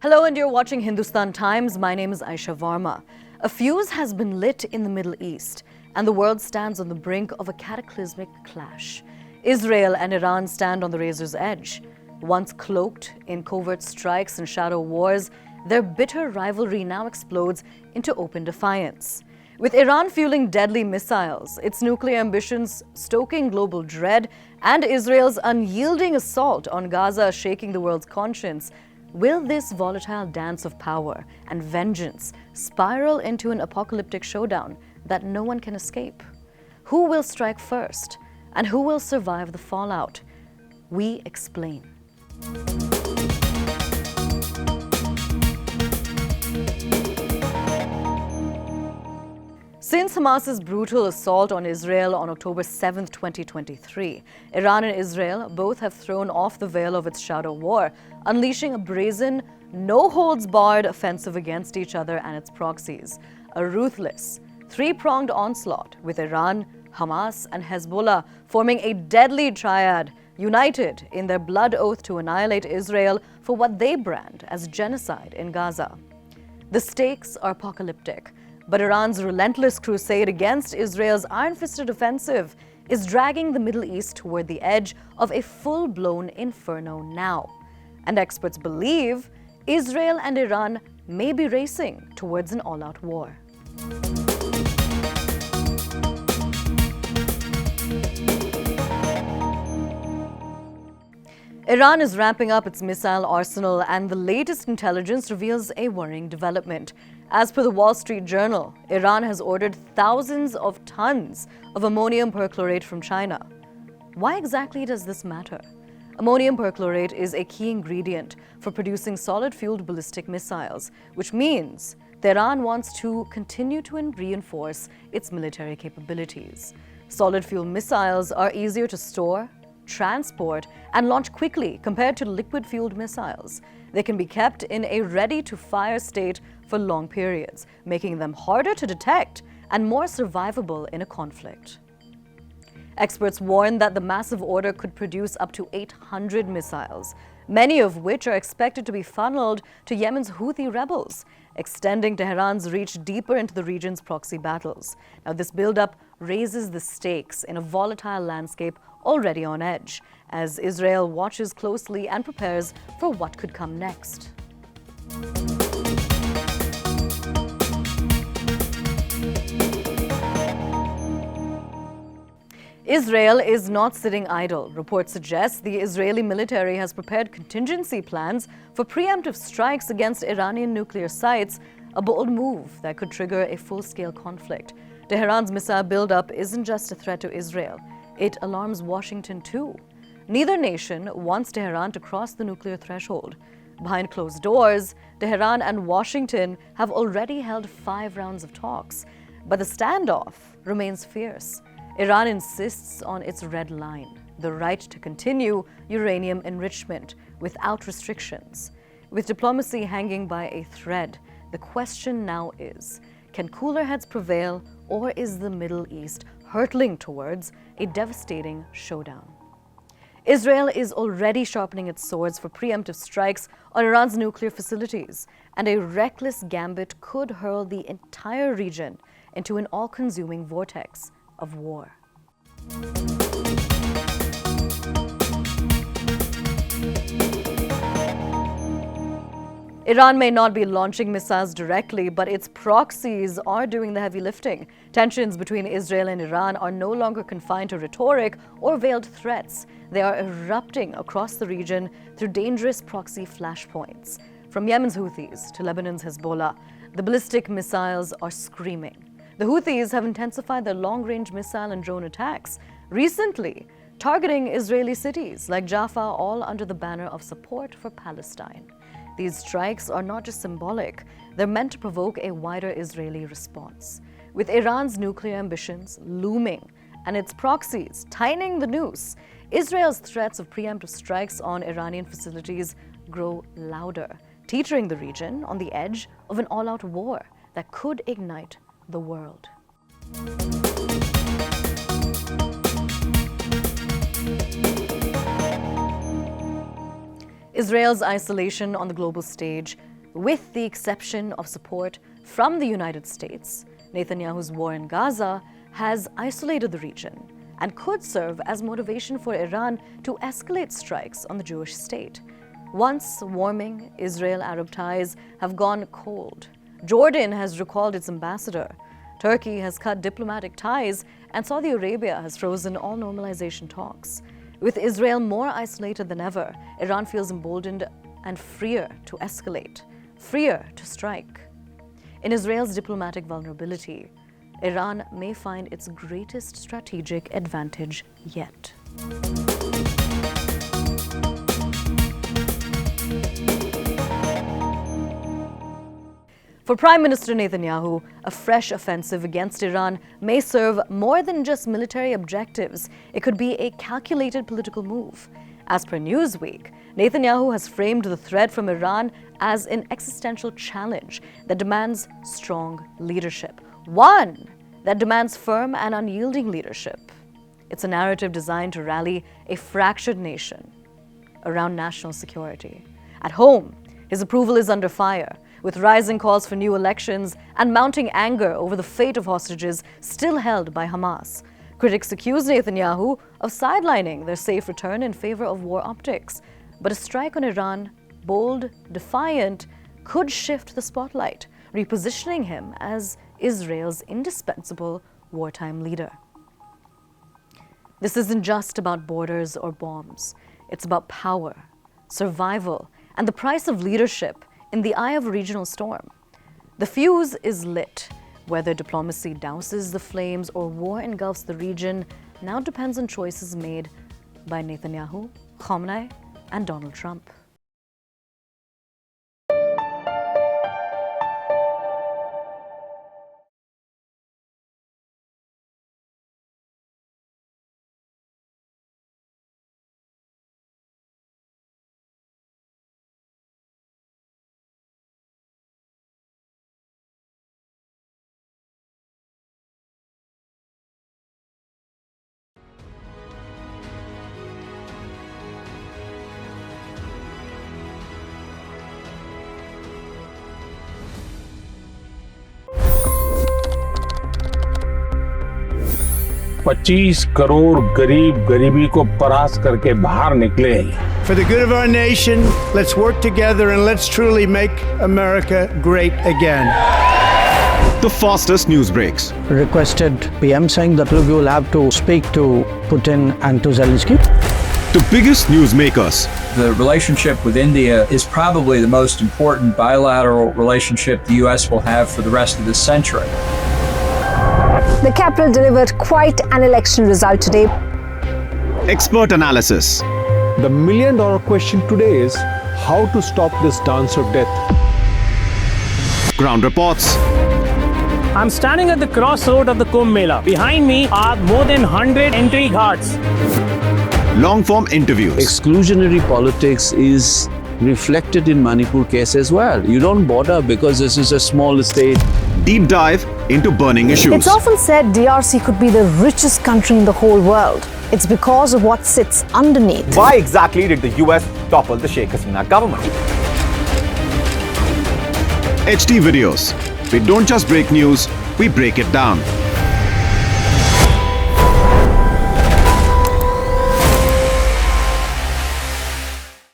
Hello, and you're watching Hindustan Times. My name is Aisha Varma. A fuse has been lit in the Middle East, and the world stands on the brink of a cataclysmic clash. Israel and Iran stand on the razor's edge. Once cloaked in covert strikes and shadow wars, their bitter rivalry now explodes into open defiance. With Iran fueling deadly missiles, its nuclear ambitions stoking global dread, and Israel's unyielding assault on Gaza shaking the world's conscience, will this volatile dance of power and vengeance spiral into an apocalyptic showdown that no one can escape? Who will strike first, and who will survive the fallout? We explain. Since Hamas's brutal assault on Israel on October 7, 2023, Iran and Israel both have thrown off the veil of its shadow war, unleashing a brazen, no-holds-barred offensive against each other and its proxies. A ruthless, three-pronged onslaught with Iran, Hamas, and Hezbollah forming a deadly triad, united in their blood oath to annihilate Israel for what they brand as genocide in Gaza. The stakes are apocalyptic, but Iran's relentless crusade against Israel's iron-fisted offensive is dragging the Middle East toward the edge of a full-blown inferno now. And experts believe Israel and Iran may be racing towards an all-out war. Iran is ramping up its missile arsenal, and the latest intelligence reveals a worrying development. As per the Wall Street Journal, Iran has ordered thousands of tons of ammonium perchlorate from China. Why exactly does this matter? Ammonium perchlorate is a key ingredient for producing solid-fueled ballistic missiles, which means Tehran wants to continue to reinforce its military capabilities. Solid-fuel missiles are easier to store, transport, and launch quickly compared to liquid-fueled missiles. They can be kept in a ready-to-fire state for long periods, making them harder to detect and more survivable in a conflict. Experts warn that the massive order could produce up to 800 missiles, many of which are expected to be funneled to Yemen's Houthi rebels, extending Tehran's reach deeper into the region's proxy battles. Now, this buildup raises the stakes in a volatile landscape already on edge, as Israel watches closely and prepares for what could come next. Israel is not sitting idle. Reports suggest the Israeli military has prepared contingency plans for preemptive strikes against Iranian nuclear sites, a bold move that could trigger a full-scale conflict. Tehran's missile buildup isn't just a threat to Israel. It alarms Washington too. Neither nation wants Tehran to cross the nuclear threshold. Behind closed doors, Tehran and Washington have already held 5 rounds of talks, but the standoff remains fierce. Iran insists on its red line, the right to continue uranium enrichment without restrictions. With diplomacy hanging by a thread, the question now is, can cooler heads prevail, or is the Middle East hurtling towards a devastating showdown? Israel is already sharpening its swords for preemptive strikes on Iran's nuclear facilities, and a reckless gambit could hurl the entire region into an all-consuming vortex of war. Iran may not be launching missiles directly, but its proxies are doing the heavy lifting. Tensions between Israel and Iran are no longer confined to rhetoric or veiled threats. They are erupting across the region through dangerous proxy flashpoints. From Yemen's Houthis to Lebanon's Hezbollah, the ballistic missiles are screaming. The Houthis have intensified their long-range missile and drone attacks, recently targeting Israeli cities like Jaffa, all under the banner of support for Palestine. These strikes are not just symbolic, they're meant to provoke a wider Israeli response. With Iran's nuclear ambitions looming and its proxies tightening the noose, Israel's threats of preemptive strikes on Iranian facilities grow louder, teetering the region on the edge of an all-out war that could ignite the world. Israel's isolation on the global stage With the exception of support from the United States, Netanyahu's war in Gaza has isolated the region and could serve as motivation for Iran to escalate strikes on the Jewish state. Once warming, Israel-Arab ties have gone cold. Jordan has recalled its ambassador. Turkey has cut diplomatic ties, and Saudi Arabia has frozen all normalization talks. With Israel more isolated than ever, Iran feels emboldened and freer to escalate, freer to strike. In Israel's diplomatic vulnerability, Iran may find its greatest strategic advantage yet. For Prime Minister Netanyahu, a fresh offensive against Iran may serve more than just military objectives. It could be a calculated political move. As per Newsweek, Netanyahu has framed the threat from Iran as an existential challenge that demands strong leadership. One that demands firm and unyielding leadership. It's a narrative designed to rally a fractured nation around national security. At home, his approval is under fire, with rising calls for new elections and mounting anger over the fate of hostages still held by Hamas. Critics accuse Netanyahu of sidelining their safe return in favor of war optics. But a strike on Iran, bold, defiant, could shift the spotlight, repositioning him as Israel's indispensable wartime leader. This isn't just about borders or bombs. It's about power, survival, and the price of leadership in the eye of a regional storm. The fuse is lit. Whether diplomacy douses the flames or war engulfs the region now depends on choices made by Netanyahu, Khamenei, and Donald Trump. $25 crore गरीब गरीबी को परास्त करके बाहर निकले। For the good of our nation, let's work together and let's truly make America great again. The fastest news breaks. Requested PM saying that look, you will have to speak to Putin and to Zelensky. The biggest news makers. The relationship with India is probably the most important bilateral relationship the U.S. will have for the rest of this century. The capital delivered quite an election result today. Expert analysis. The million-dollar question today is how to stop this dance of death. Ground reports. I'm standing at the crossroad of the Kumbh Mela. Behind me are more than 100 entry ghats. Long-form interviews. Exclusionary politics is reflected in Manipur case as well. You don't bother because this is a small state. Deep dive into burning issues. It's often said DRC could be the richest country in the whole world. It's because of what sits underneath. Why exactly did the US topple the Sheikh Hasina government? HT videos. We don't just break news, we break it down.